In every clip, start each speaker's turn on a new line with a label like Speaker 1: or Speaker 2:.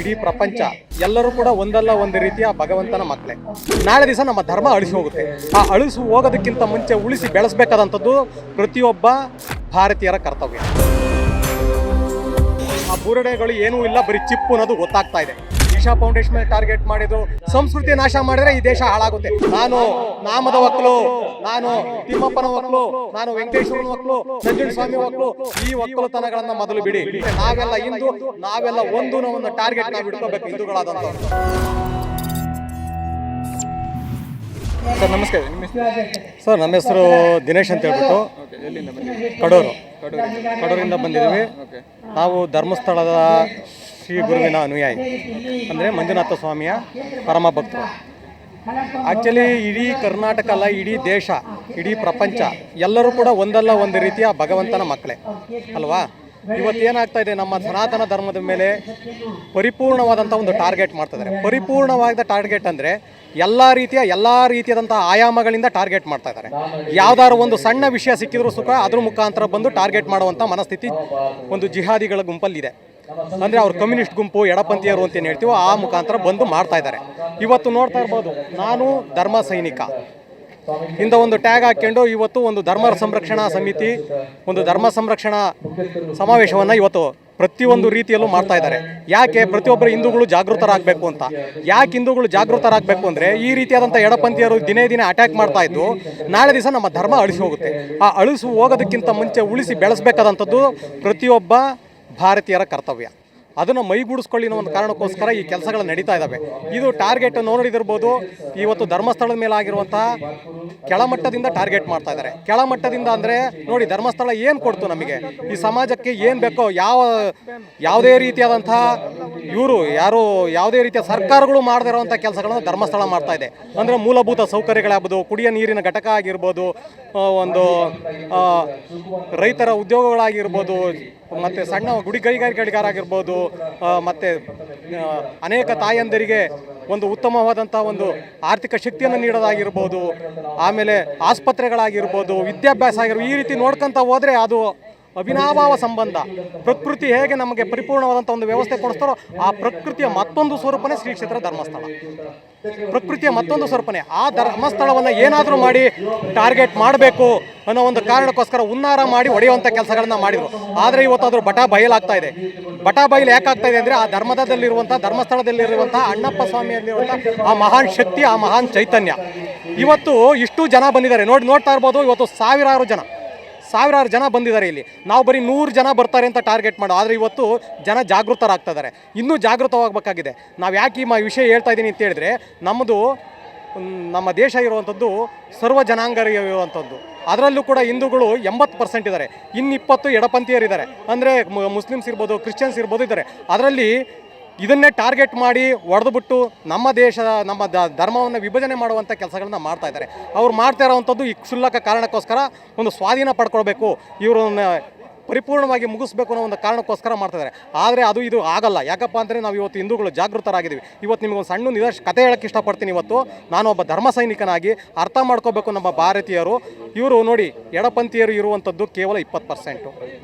Speaker 1: ಇಡೀ ಪ್ರಪಂಚ ಎಲ್ಲರೂ ಕೂಡ ಒಂದಲ್ಲ ಒಂದು ರೀತಿಯ ಭಗವಂತನ ಮಕ್ಕಳೇ. ನಾಳೆ ದಿವಸ ನಮ್ಮ ಧರ್ಮ ಅಳಿಸಿ ಹೋಗುತ್ತೆ. ಆ ಅಳಿಸಿ ಹೋಗೋದಕ್ಕಿಂತ ಮುಂಚೆ ಉಳಿಸಿ ಬೆಳೆಸಬೇಕಾದಂಥದ್ದು ಪ್ರತಿಯೊಬ್ಬ ಭಾರತೀಯರ ಕರ್ತವ್ಯ. ಆ ಬುರುಡೆಗಳು ಏನೂ ಇಲ್ಲ, ಬರೀ ಚಿಪ್ಪು ಅನ್ನೋದು ಗೊತ್ತಾಗ್ತಾ ಇದೆ. ಈಶಾ ಫೌಂಡೇಶನ್ ಮೇಲೆ ಟಾರ್ಗೆಟ್ ಮಾಡಿದ್ದು ಸಂಸ್ಕೃತಿ ನಾಶ ಮಾಡಿದ್ರೆ ಈ ದೇಶ ಹಾಳಾಗುತ್ತೆ. ನಾನು ನಾಮದ ಮಕ್ಕಳು, ನಾನು ತಿಮ್ಮಪ್ಪನ ಮಕ್ಕಳು, ನಾನು ವೆಂಕಟೇಶ್ವರನ ಮಕ್ಕಳು, ನಂಜುಂಡ ಸ್ವಾಮಿ ಮಕ್ಕಳು, ಈ ಒಕ್ಕಲುತನಗಳನ್ನ ಮೊದಲು ಬಿಡಿ. ನಾವೆಲ್ಲ ಹಿಂದೂ, ನಾವೆಲ್ಲ ಒಂದು ಟಾರ್ಗೆಟ್ ನಾವು ಇಟ್ಕೋಬೇಕು ಹಿಂದೂಗಳಾದಂಥ. ಸರ್ ನಮಸ್ಕಾರ, ನಿಮ್ಮ ಹೆಸರು? ಸರ್ ನಮ್ಮ ಹೆಸರು ದಿನೇಶ್ ಅಂತ ಹೇಳ್ಬಿಟ್ಟು ಕಡೂರಿಂದ ಬಂದಿದ್ದೀವಿ. ನಾವು ಧರ್ಮಸ್ಥಳದ ಶ್ರೀ ಗುರುವಿನ ಅನುಯಾಯಿ, ಅಂದರೆ ಮಂಜುನಾಥ ಸ್ವಾಮಿಯ ಪರಮ ಭಕ್ತರು. ಆ್ಯಕ್ಚುಲಿ ಇಡೀ ಕರ್ನಾಟಕ ಅಲ್ಲ, ಇಡೀ ದೇಶ, ಇಡೀ ಪ್ರಪಂಚ ಎಲ್ಲರೂ ಕೂಡ ಒಂದಲ್ಲ ಒಂದು ರೀತಿಯ ಭಗವಂತನ ಮಕ್ಕಳೇ ಅಲ್ವಾ? ಇವತ್ತೇನಾಗ್ತಾ ಇದೆ, ನಮ್ಮ ಸನಾತನ ಧರ್ಮದ ಮೇಲೆ ಪರಿಪೂರ್ಣವಾದಂಥ ಒಂದು ಟಾರ್ಗೆಟ್ ಮಾಡ್ತಿದ್ದಾರೆ. ಪರಿಪೂರ್ಣವಾದ ಟಾರ್ಗೆಟ್ ಅಂದರೆ ಎಲ್ಲ ರೀತಿಯಾದಂಥ ಆಯಾಮಗಳಿಂದ ಟಾರ್ಗೆಟ್ ಮಾಡ್ತಾ ಇದ್ದಾರೆ. ಯಾವ್ದಾದ್ರು ಒಂದು ಸಣ್ಣ ವಿಷಯ ಸಿಕ್ಕಿದ್ರು ಸುಖ ಅದ್ರ ಮುಖಾಂತರ ಬಂದು ಟಾರ್ಗೆಟ್ ಮಾಡುವಂಥ ಮನಸ್ಥಿತಿ ಒಂದು ಜಿಹಾದಿಗಳ ಗುಂಪಲ್ಲಿದೆ. ಅಂದರೆ ಅವ್ರು ಕಮ್ಯುನಿಸ್ಟ್ ಗುಂಪು, ಎಡಪಂಥೀಯರು ಅಂತ ಏನು ಹೇಳ್ತೀವೋ ಆ ಮುಖಾಂತರ ಬಂದು ಮಾಡ್ತಾ ಇದ್ದಾರೆ. ಇವತ್ತು ನೋಡ್ತಾ ಇರ್ಬೋದು, ನಾನು ಧರ್ಮ ಸೈನಿಕ ಇಂದ ಒಂದು ಟ್ಯಾಗ್ ಹಾಕ್ಕೊಂಡು ಇವತ್ತು ಒಂದು ಧರ್ಮ ಸಂರಕ್ಷಣಾ ಸಮಿತಿ, ಒಂದು ಧರ್ಮ ಸಂರಕ್ಷಣಾ ಸಮಾವೇಶವನ್ನು ಇವತ್ತು ಪ್ರತಿಯೊಂದು ರೀತಿಯಲ್ಲೂ ಮಾಡ್ತಾ ಇದ್ದಾರೆ. ಯಾಕೆ? ಪ್ರತಿಯೊಬ್ಬರು ಹಿಂದೂಗಳು ಜಾಗೃತರಾಗಬೇಕು ಅಂತ. ಯಾಕೆ ಹಿಂದೂಗಳು ಜಾಗೃತರಾಗಬೇಕು ಅಂದರೆ, ಈ ರೀತಿಯಾದಂಥ ಎಡಪಂಥೀಯರು ದಿನೇ ಅಟ್ಯಾಕ್ ಮಾಡ್ತಾ ಇದ್ದು ನಾಳೆ ದಿವಸ ನಮ್ಮ ಧರ್ಮ ಅಳಿಸಿ ಹೋಗುತ್ತೆ. ಆ ಅಳಿಸಿ ಹೋಗೋದಕ್ಕಿಂತ ಮುಂಚೆ ಉಳಿಸಿ ಬೆಳೆಸಬೇಕಾದಂಥದ್ದು ಪ್ರತಿಯೊಬ್ಬ ಭಾರತೀಯರ ಕರ್ತವ್ಯ. ಅದನ್ನು ಮೈಗೂಡಿಸ್ಕೊಳ್ಳಿ ಅನ್ನೋ ಒಂದು ಕಾರಣಕ್ಕೋಸ್ಕರ ಈ ಕೆಲಸಗಳು ನಡೀತಾ ಇದ್ದಾವೆ. ಇದು ಟಾರ್ಗೆಟ್ ನೋಡಿದಿರ್ಬೋದು, ಇವತ್ತು ಧರ್ಮಸ್ಥಳದ ಮೇಲೆ ಆಗಿರುವಂತಹ ಕೆಳಮಟ್ಟದಿಂದ ಟಾರ್ಗೆಟ್ ಮಾಡ್ತಾ ಇದ್ದಾರೆ. ಕೆಳಮಟ್ಟದಿಂದ ಅಂದರೆ ನೋಡಿ, ಧರ್ಮಸ್ಥಳ ಏನು ಕೊಡ್ತು ನಮಗೆ, ಈ ಸಮಾಜಕ್ಕೆ ಏನು ಬೇಕೋ, ಯಾವುದೇ ರೀತಿಯಾದಂಥ ಯಾವುದೇ ರೀತಿಯ ಸರ್ಕಾರಗಳು ಮಾಡದೇ ಇರುವಂಥ ಕೆಲಸಗಳನ್ನು ಧರ್ಮಸ್ಥಳ ಮಾಡ್ತಾ ಇದೆ. ಅಂದರೆ ಮೂಲಭೂತ ಸೌಕರ್ಯಗಳಾಗ್ಬೋದು, ಕುಡಿಯೋ ನೀರಿನ ಘಟಕ ಆಗಿರ್ಬೋದು, ಒಂದು ರೈತರ ಉದ್ಯೋಗಗಳಾಗಿರ್ಬೋದು, ಮತ್ತು ಸಣ್ಣ ಗುಡಿ ಕೈಗಾರಿಕೆಗಳಿಗಾಗಿರ್ಬೋದು, ಮತ್ತು ಅನೇಕ ತಾಯಂದರಿಗೆ ಒಂದು ಉತ್ತಮವಾದಂಥ ಒಂದು ಆರ್ಥಿಕ ಶಕ್ತಿಯನ್ನು ನೀಡೋದಾಗಿರ್ಬೋದು, ಆಮೇಲೆ ಆಸ್ಪತ್ರೆಗಳಾಗಿರ್ಬೋದು, ವಿದ್ಯಾಭ್ಯಾಸ ಆಗಿರ್ಬೋದು, ಈ ರೀತಿ ನೋಡ್ಕೊತ ಹೋದರೆ ಅದು ಅವಿನಾಭಾವ ಸಂಬಂಧ. ಪ್ರಕೃತಿ ಹೇಗೆ ನಮಗೆ ಪರಿಪೂರ್ಣವಾದಂಥ ಒಂದು ವ್ಯವಸ್ಥೆ ಕೊಡಿಸ್ತಾರೋ ಆ ಪ್ರಕೃತಿಯ ಮತ್ತೊಂದು ಸ್ವರೂಪನೇ ಶ್ರೀ ಕ್ಷೇತ್ರ ಧರ್ಮಸ್ಥಳ. ಪ್ರಕೃತಿಯ ಮತ್ತೊಂದು ಸ್ವರೂಪನೇ. ಆ ಧರ್ಮಸ್ಥಳವನ್ನು ಏನಾದರೂ ಮಾಡಿ ಟಾರ್ಗೆಟ್ ಮಾಡಬೇಕು ಅನ್ನೋ ಒಂದು ಕಾರಣಕ್ಕೋಸ್ಕರ ಹುನ್ನಾರ ಮಾಡಿ ಹೊಡೆಯುವಂಥ ಕೆಲಸಗಳನ್ನ ಮಾಡಿದರು. ಆದರೆ ಇವತ್ತು ಅದ್ರ ಬಟಾ ಬಯಲಾಗ್ತಾ ಇದೆ. ಬಟಾ ಬಯಲು ಯಾಕಾಗ್ತಾ ಇದೆ ಅಂದರೆ, ಆ ಧರ್ಮಸ್ಥಳದಲ್ಲಿರುವಂಥ ಅಣ್ಣಪ್ಪ ಸ್ವಾಮಿಯಲ್ಲಿರುವಂಥ ಆ ಮಹಾನ್ ಶಕ್ತಿ, ಆ ಮಹಾನ್ ಚೈತನ್ಯ. ಇವತ್ತು ಇಷ್ಟು ಜನ ಬಂದಿದ್ದಾರೆ, ನೋಡ್ತಾ ಇರ್ಬೋದು. ಇವತ್ತು ಸಾವಿರಾರು ಜನ ಬಂದಿದ್ದಾರೆ. ಇಲ್ಲಿ ನಾವು ಬರೀ 100 ಜನ ಬರ್ತಾರೆ ಅಂತ ಟಾರ್ಗೆಟ್ ಮಾಡೋ, ಆದರೆ ಇವತ್ತು ಜನ ಜಾಗೃತರಾಗ್ತಾ ಇದ್ದಾರೆ. ಇನ್ನೂ ಜಾಗೃತವಾಗಬೇಕಾಗಿದೆ. ನಾವು ಯಾಕೆ ಈ ವಿಷಯ ಹೇಳ್ತಾ ಇದ್ದೀನಿ ಅಂತ ಹೇಳಿದ್ರೆ, ನಮ್ಮ ದೇಶ ಇರುವಂಥದ್ದು ಸರ್ವ ಜನಾಂಗ ಇರುವಂಥದ್ದು. ಅದರಲ್ಲೂ ಕೂಡ ಹಿಂದೂಗಳು 80% ಇದ್ದಾರೆ, ಇನ್ನು 20 ಎಡಪಂಥೀಯರಿದ್ದಾರೆ. ಅಂದರೆ ಮುಸ್ಲಿಮ್ಸ್ ಇರ್ಬೋದು, ಕ್ರಿಶ್ಚಿಯನ್ಸ್ ಇರ್ಬೋದು ಇದ್ದಾರೆ. ಅದರಲ್ಲಿ ಇದನ್ನೇ ಟಾರ್ಗೆಟ್ ಮಾಡಿ ಹೊಡೆದುಬಿಟ್ಟು ನಮ್ಮ ಧರ್ಮವನ್ನು ವಿಭಜನೆ ಮಾಡುವಂಥ ಕೆಲಸಗಳನ್ನ ಮಾಡ್ತಾ ಇದ್ದಾರೆ. ಅವ್ರು ಮಾಡ್ತಾ ಇರೋವಂಥದ್ದು ಈ ಕ್ಷುಲ್ಲಕ ಕಾರಣಕ್ಕೋಸ್ಕರ ಒಂದು ಸ್ವಾಧೀನ ಪಡ್ಕೊಳ್ಬೇಕು, ಇವರನ್ನ ಪರಿಪೂರ್ಣವಾಗಿ ಮುಗಿಸ್ಬೇಕು ಅನ್ನೋ ಒಂದು ಕಾರಣಕ್ಕೋಸ್ಕರ ಮಾಡ್ತಾಯಿದ್ದಾರೆ. ಆದರೆ ಇದು ಆಗಲ್ಲ. ಯಾಕಪ್ಪ ಅಂದರೆ ನಾವು ಇವತ್ತು ಹಿಂದೂಗಳು ಜಾಗೃತರಾಗಿದ್ದೀವಿ. ಇವತ್ತು ನಿಮಗೊಂದು ಸಣ್ಣ ಕತೆ ಹೇಳೋಕ್ಕೆ ಇಷ್ಟಪಡ್ತೀನಿ. ಇವತ್ತು ನಾನು ಒಬ್ಬ ಧರ್ಮ ಸೈನಿಕನಾಗಿ ಅರ್ಥ ಮಾಡ್ಕೋಬೇಕು ನಮ್ಮ ಭಾರತೀಯರು. ಇವರು ನೋಡಿ, ಎಡಪಂಥೀಯರು ಇರುವಂಥದ್ದು ಕೇವಲ 20%,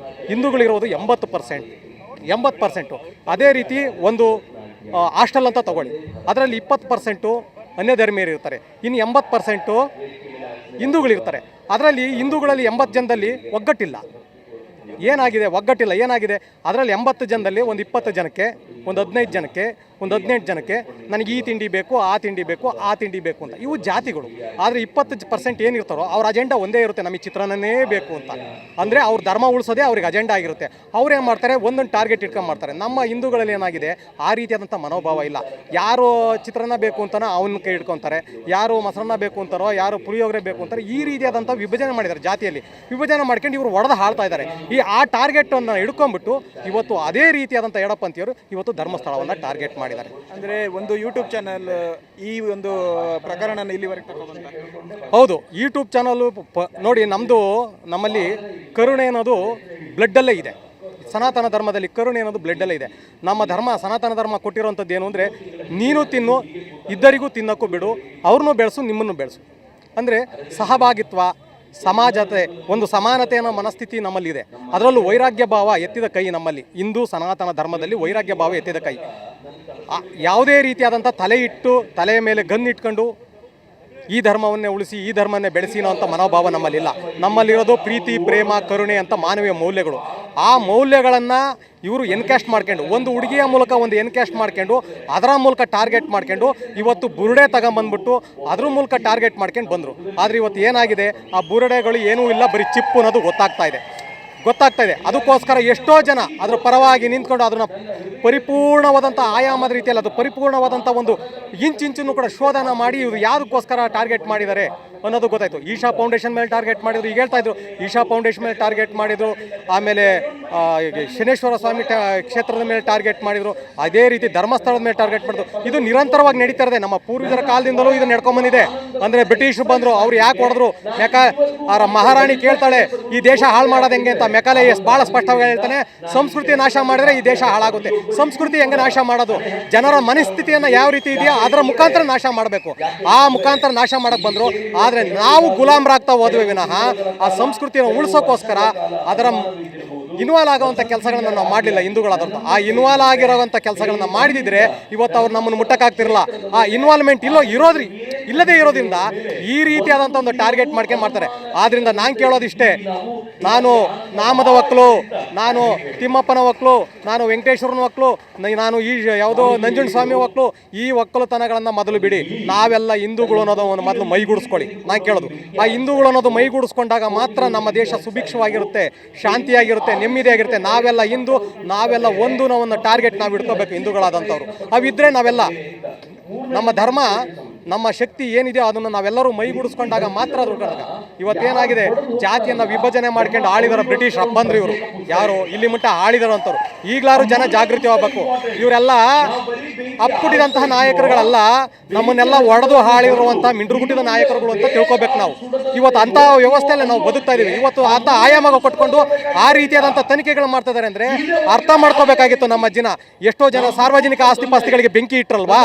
Speaker 1: ಹಿಂದೂಗಳಿರೋದು 80%. ಅದೇ ರೀತಿ ಒಂದು ಹಾಸ್ಟೆಲ್ ಅಂತ ತಗೊಳ್ಳಿ, ಅದರಲ್ಲಿ 20% ಅನ್ಯ ಧರ್ಮೀಯರು ಇರ್ತಾರೆ, ಇನ್ನು 80% ಹಿಂದೂಗಳಿರ್ತಾರೆ. ಅದರಲ್ಲಿ ಹಿಂದೂಗಳಲ್ಲಿ 80 ಜನದಲ್ಲಿ ಒಗ್ಗಟ್ಟಿಲ್ಲ. ಏನಾಗಿದೆ ಅದರಲ್ಲಿ 80 ಜನದಲ್ಲಿ ಒಂದು 20 ಜನಕ್ಕೆ, ಒಂದು 15 ಜನಕ್ಕೆ, ಒಂದು 18 ಜನಕ್ಕೆ ನನಗೆ ಈ ತಿಂಡಿ ಬೇಕು, ಆ ತಿಂಡಿ ಬೇಕು ಅಂತ. ಇವು ಜಾತಿಗಳು. ಆದರೆ 20% ಏನಿರ್ತಾರೋ ಅವ್ರ ಅಜೆಂಡಾ ಒಂದೇ ಇರುತ್ತೆ, ನಮಗೆ ಚಿತ್ರಾನ್ನನೇ ಬೇಕು ಅಂತ. ಅಂದರೆ ಅವ್ರ ಧರ್ಮ ಉಳಿಸೋದೇ ಅವ್ರಿಗೆ ಅಜೆಂಡಾ ಆಗಿರುತ್ತೆ. ಅವ್ರೇನು ಮಾಡ್ತಾರೆ, ಒಂದೊಂದು ಟಾರ್ಗೆಟ್ ಇಟ್ಕೊಂಡು ಮಾಡ್ತಾರೆ. ನಮ್ಮ ಹಿಂದೂಗಳಲ್ಲಿ ಏನಾಗಿದೆ, ಆ ರೀತಿಯಾದಂಥ ಮನೋಭಾವ ಇಲ್ಲ. ಯಾರು ಚಿತ್ರಾನ್ನ ಬೇಕು ಅಂತಾನೋ ಅವನ್ನ ಕೈ ಇಟ್ಕೊತಾರೆ, ಯಾರು ಮೊಸರನ್ನ ಬೇಕು ಅಂತಾರೋ, ಯಾರು ಪುಳಿಯೋಗರೆ ಬೇಕು ಅಂತಾರೆ. ಈ ರೀತಿಯಾದಂಥ ವಿಭಜನೆ ಮಾಡಿದ್ದಾರೆ. ಜಾತಿಯಲ್ಲಿ ವಿಭಜನೆ ಮಾಡ್ಕೊಂಡು ಇವರು ಹೊಡೆದು ಹಾಳ್ತಾ ಇದ್ದಾರೆ. ಆ ಟಾರ್ಗೆಟನ್ನು ಹಿಡ್ಕೊಂಡ್ಬಿಟ್ಟು ಇವತ್ತು ಅದೇ ರೀತಿಯಾದಂಥ ಎಡಪಂಥೀಯರು ಇವತ್ತು ಧರ್ಮಸ್ಥಳವನ್ನು ಟಾರ್ಗೆಟ್ ಮಾಡಿದ್ದಾರೆ.
Speaker 2: ಅಂದರೆ ಒಂದು ಯೂಟ್ಯೂಬ್ ಚಾನಲ್ ಈ ಒಂದು ಪ್ರಕರಣನ ಇಲ್ಲಿವರೆಗೆ ತಗೊಂಡ್ಬಂತ.
Speaker 1: ಹೌದು, ಯೂಟ್ಯೂಬ್ ಚಾನಲ್ ನೋಡಿ, ನಮ್ಮಲ್ಲಿ ಕರುಣೆ ಅನ್ನೋದು ಬ್ಲಡ್ಡಲ್ಲೇ ಇದೆ. ಸನಾತನ ಧರ್ಮದಲ್ಲಿ ಕರುಣೆ ಅನ್ನೋದು ಬ್ಲಡ್ಡಲ್ಲೇ ಇದೆ. ಸನಾತನ ಧರ್ಮ ಕೊಟ್ಟಿರೋವಂಥದ್ದು ಏನು ಅಂದರೆ, ನೀನು ತಿನ್ನು, ಇದ್ದರಿಗೂ ತಿನ್ನೋಕ್ಕೂ ಬಿಡು, ಅವ್ರನ್ನೂ ಬೆಳೆಸು, ನಿಮ್ಮನ್ನು ಬೆಳೆಸು. ಅಂದರೆ ಸಹಭಾಗಿತ್ವ, ಸಮಾಜತೆ, ಒಂದು ಸಮಾನತೆಯ ಮನಸ್ಥಿತಿ ನಮ್ಮಲ್ಲಿದೆ. ಅದರಲ್ಲೂ ವೈರಾಗ್ಯ ಭಾವ ಎತ್ತಿದ ಕೈ ನಮ್ಮಲ್ಲಿ. ಹಿಂದೂ ಸನಾತನ ಧರ್ಮದಲ್ಲಿ ವೈರಾಗ್ಯ ಭಾವ ಎತ್ತಿದ ಕೈ. ಯಾವುದೇ ರೀತಿಯಾದಂಥ ತಲೆ ಇಟ್ಟು ತಲೆಯ ಮೇಲೆ ಗನ್ ಇಟ್ಕೊಂಡು ಈ ಧರ್ಮವನ್ನೇ ಉಳಿಸಿ ಈ ಧರ್ಮವನ್ನೇ ಬೆಳೆಸಿ ಅನ್ನೋ ಮನೋಭಾವ ನಮ್ಮಲ್ಲಿಲ್ಲ. ನಮ್ಮಲ್ಲಿರೋದು ಪ್ರೀತಿ, ಪ್ರೇಮ, ಕರುಣೆ ಅಂತ ಮಾನವೀಯ ಮೌಲ್ಯಗಳು. ಆ ಮೌಲ್ಯಗಳನ್ನು ಇವರು ಎನ್ಕ್ಯಾಸ್ಟ್ ಮಾಡ್ಕೊಂಡು, ಒಂದು ಹುಡುಗಿಯ ಮೂಲಕ ಒಂದು ಎನ್ಕ್ಯಾಸ್ಟ್ ಮಾಡ್ಕೊಂಡು ಅದರ ಮೂಲಕ ಟಾರ್ಗೆಟ್ ಮಾಡ್ಕೊಂಡು ಇವತ್ತು ಬುರುಡೆ ತಗೊಂಬಂದ್ಬಿಟ್ಟು ಅದ್ರ ಮೂಲಕ ಟಾರ್ಗೆಟ್ ಮಾಡ್ಕೊಂಡು ಬಂದರು. ಆದರೆ ಇವತ್ತು ಏನಾಗಿದೆ, ಆ ಬುರುಡೆಗಳು ಏನೂ ಇಲ್ಲ, ಬರೀ ಚಿಪ್ಪು ಅನ್ನೋದು ಗೊತ್ತಾಗ್ತಾ ಇದೆ. ಅದಕ್ಕೋಸ್ಕರ ಎಷ್ಟೋ ಜನ ಅದರ ಪರವಾಗಿ ನಿಂತ್ಕೊಂಡು ಅದನ್ನು ಪರಿಪೂರ್ಣವಾದಂಥ ಆಯಾಮದ ರೀತಿಯಲ್ಲಿ ಅದು ಪರಿಪೂರ್ಣವಾದಂಥ ಒಂದು ಇಂಚಿಂಚನ್ನು ಕೂಡ ಶೋಧನ ಮಾಡಿ ಇವರು ಯಾವುದಕ್ಕೋಸ್ಕರ ಟಾರ್ಗೆಟ್ ಮಾಡಿದ್ದಾರೆ ಅನ್ನೋದು ಗೊತ್ತಾಯಿತು. ಈಶಾ ಫೌಂಡೇಶನ್ ಮೇಲೆ ಟಾರ್ಗೆಟ್ ಮಾಡಿದ್ರು. ಈಗ ಹೇಳ್ತಾ ಇದ್ರು ಈಶಾ ಫೌಂಡೇಶನ್ ಮೇಲೆ ಟಾರ್ಗೆಟ್ ಮಾಡಿದರು. ಆಮೇಲೆ ಶನೇಶ್ವರ ಸ್ವಾಮಿ ಕ್ಷೇತ್ರದ ಮೇಲೆ ಟಾರ್ಗೆಟ್ ಮಾಡಿದರು. ಅದೇ ರೀತಿ ಧರ್ಮಸ್ಥಳದ ಮೇಲೆ ಟಾರ್ಗೆಟ್ ಮಾಡಿದ್ರು. ಇದು ನಿರಂತರವಾಗಿ ನಡೀತಾ ಇದೆ. ನಮ್ಮ ಪೂರ್ವಜರ ಕಾಲದಿಂದಲೂ ಇದು ನಡ್ಕೊಂಬಂದಿದೆ. ಅಂದರೆ ಬ್ರಿಟಿಷರು ಬಂದರು, ಅವ್ರು ಯಾಕೆ ಹೊಡೆದ್ರು, ಮಹಾರಾಣಿ ಕೇಳ್ತಾಳೆ ಈ ದೇಶ ಹಾಳು ಮಾಡೋದು ಹೆಂಗೆ ಅಂತ. ಮೆಕಾಲೆ ಭಾಳ ಸ್ಪಷ್ಟವಾಗಿ ಹೇಳ್ತಾನೆ, ಸಂಸ್ಕೃತಿ ನಾಶ ಮಾಡಿದ್ರೆ ಈ ದೇಶ ಹಾಳಾಗುತ್ತೆ. ಸಂಸ್ಕೃತಿ ಹೆಂಗೆ ನಾಶ ಮಾಡೋದು? ಜನರ ಮನಸ್ಥಿತಿಯನ್ನು ಯಾವ ರೀತಿ ಇದೆಯೋ ಅದರ ಮುಖಾಂತರ ನಾಶ ಮಾಡಬೇಕು. ಆ ಮುಖಾಂತರ ನಾಶ ಮಾಡಕ್ಕೆ ಬಂದರು. ಆದರೆ ನಾವು ಗುಲಾಮರಾಗ್ತಾ ಹೋದ್ವಿ ವಿನಃ ಆ ಸಂಸ್ಕೃತಿಯನ್ನು ಉಳಿಸೋಕ್ಕೋಸ್ಕರ ಅದರ ಇನ್ವಾಲ್ವ್ ಆಗೋವಂಥ ಕೆಲಸಗಳನ್ನು ನಾವು ಮಾಡಲಿಲ್ಲ ಹಿಂದೂಗಳಾದಂಥ. ಆ ಇನ್ವಾಲ್ವ್ ಆಗಿರೋವಂಥ ಕೆಲಸಗಳನ್ನು ಮಾಡಿದಿದ್ರೆ ಇವತ್ತು ಅವ್ರು ನಮ್ಮನ್ನು ಮುಟ್ಟಕ್ಕಾಗ್ತಿರಲ್ಲ. ಆ ಇನ್ವಾಲ್ವ್ಮೆಂಟ್ ಇಲ್ಲದೇ ಇರೋದ್ರಿಂದ ಈ ರೀತಿಯಾದಂಥ ಒಂದು ಟಾರ್ಗೆಟ್ ಮಾಡ್ತಾರೆ. ಆದ್ದರಿಂದ ನಾನು ಕೇಳೋದಿಷ್ಟೇ, ನಾನು ನಾಮದ ಒಕ್ಕಲು, ನಾನು ತಿಮ್ಮಪ್ಪನ ಒಕ್ಕಲು, ನಾನು ವೆಂಕಟೇಶ್ವರನ ಒಕ್ಕಲು, ನಾನು ಈ ಯಾವುದೋ ನಂಜುಂಡ ಸ್ವಾಮಿ ಒಕ್ಕಲು, ಈ ಒಕ್ಕಲುತನಗಳನ್ನು ಮೊದಲು ಬಿಡಿ. ನಾವೆಲ್ಲ ಹಿಂದೂಗಳು ಅನ್ನೋದು ಒಂದು ಮೊದಲು ಮೈಗೂಡಿಸ್ಕೊಳ್ಳಿ. ನಾನು ಕೇಳೋದು, ಆ ಹಿಂದೂಗಳು ಅನ್ನೋದು ಮೈಗೂಡಿಸ್ಕೊಂಡಾಗ ಮಾತ್ರ ನಮ್ಮ ದೇಶ ಸುಭಿಕ್ಷವಾಗಿರುತ್ತೆ, ಶಾಂತಿಯಾಗಿರುತ್ತೆ, ನೆಮ್ಮದಿಯಾಗಿರುತ್ತೆ. ನಾವೆಲ್ಲ ಹಿಂದೂ, ನಾವೆಲ್ಲ ಒಂದು ನಾವನ್ನು ಟಾರ್ಗೆಟ್ ನಾವು ಇಟ್ಕೋಬೇಕು ಹಿಂದೂಗಳಾದಂಥವ್ರು. ಅವಿದ್ದರೆ ನಾವೆಲ್ಲ ನಮ್ಮ ಧರ್ಮ, ನಮ್ಮ ಶಕ್ತಿ ಏನಿದೆಯೋ ಅದನ್ನು ನಾವೆಲ್ಲರೂ ಮೈಗೂಡಿಸ್ಕೊಂಡಾಗ ಮಾತ್ರ ಅದು. ಇವತ್ತೇನಾಗಿದೆ, ಜಾತಿಯನ್ನು ವಿಭಜನೆ ಮಾಡ್ಕೊಂಡು ಆಳಿದಾರ ಬ್ರಿಟಿಷ್ ಬಂದ್ರು. ಇವರು ಯಾರು ಇಲ್ಲಿ ಮುಟ್ಟ ಆಳಿದಾರ ಅಂತವ್ರು. ಈಗಲಾರು ಜನ ಜಾಗೃತಿ ಆಗಬೇಕು. ಇವರೆಲ್ಲ ಅಪ್ಪುಟ್ಟಿದಂತಹ ನಾಯಕರುಗಳಲ್ಲ, ನಮ್ಮನ್ನೆಲ್ಲ ಒಡೆದು ಆಳಿರುವಂಥ ಮಿಂಡ್ರುಗುಟ್ಟಿದ ನಾಯಕರುಗಳು ಅಂತ ತಿಳ್ಕೊಬೇಕು ನಾವು. ಇವತ್ತು ಅಂಥ ವ್ಯವಸ್ಥೆಯಲ್ಲಿ ನಾವು ಬದುಕ್ತಾ ಇದ್ದೀವಿ. ಇವತ್ತು ಅಂಥ ಆಯಾಮ ಕೊಟ್ಕೊಂಡು ಆ ರೀತಿಯಾದಂಥ ತನಿಖೆಗಳು ಮಾಡ್ತಾ ಇದ್ದಾರೆ ಅಂದರೆ ಅರ್ಥ ಮಾಡ್ಕೋಬೇಕಾಗಿತ್ತು ನಮ್ಮ ಜನ. ಎಷ್ಟೋ ಜನ ಸಾರ್ವಜನಿಕ ಆಸ್ತಿ ಪಾಸ್ತಿಗಳಿಗೆ ಬೆಂಕಿ ಇಟ್ಟರಲ್ವಾ,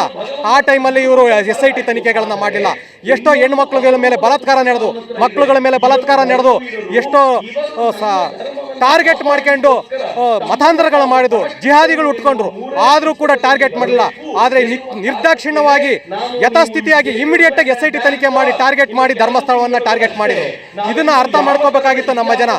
Speaker 1: ಆ ಟೈಮಲ್ಲಿ ಇವರು SIT ತನಿಖೆಗಳನ್ನ ಮಾಡಲಿಲ್ಲ. ಎಷ್ಟೋ ಹೆಣ್ಣುಮಕ್ಳುಗಳ ಮೇಲೆ ಬಲಾತ್ಕಾರ ನಡೆದು, ಮಕ್ಕಳುಗಳ ಮೇಲೆ ಬಲಾತ್ಕಾರ ನಡೆದು, ಎಷ್ಟೋ ಟಾರ್ಗೆಟ್ ಮಾಡ್ಕೊಂಡು ಮತಾಂತರಗಳು ಮಾಡಿದ್ರು, ಜಿಹಾದಿಗಳು ಉಟ್ಕೊಂಡ್ರು, ಆದರೂ ಕೂಡ ಟಾರ್ಗೆಟ್ ಮಾಡಲಿಲ್ಲ. ಆದರೆ ನಿರ್ದಾಕ್ಷಿಣ್ಯವಾಗಿ ಯಥಾಸ್ಥಿತಿಯಾಗಿ ಇಮಿಡಿಯೇಟ್ ಆಗಿ SIT ತನಿಖೆ ಮಾಡಿ ಟಾರ್ಗೆಟ್ ಮಾಡಿ ಧರ್ಮಸ್ಥಳವನ್ನು ಟಾರ್ಗೆಟ್ ಮಾಡಿದ್ರು. ಇದನ್ನ ಅರ್ಥ ಮಾಡ್ಕೋಬೇಕಾಗಿತ್ತು ನಮ್ಮ ಜನ.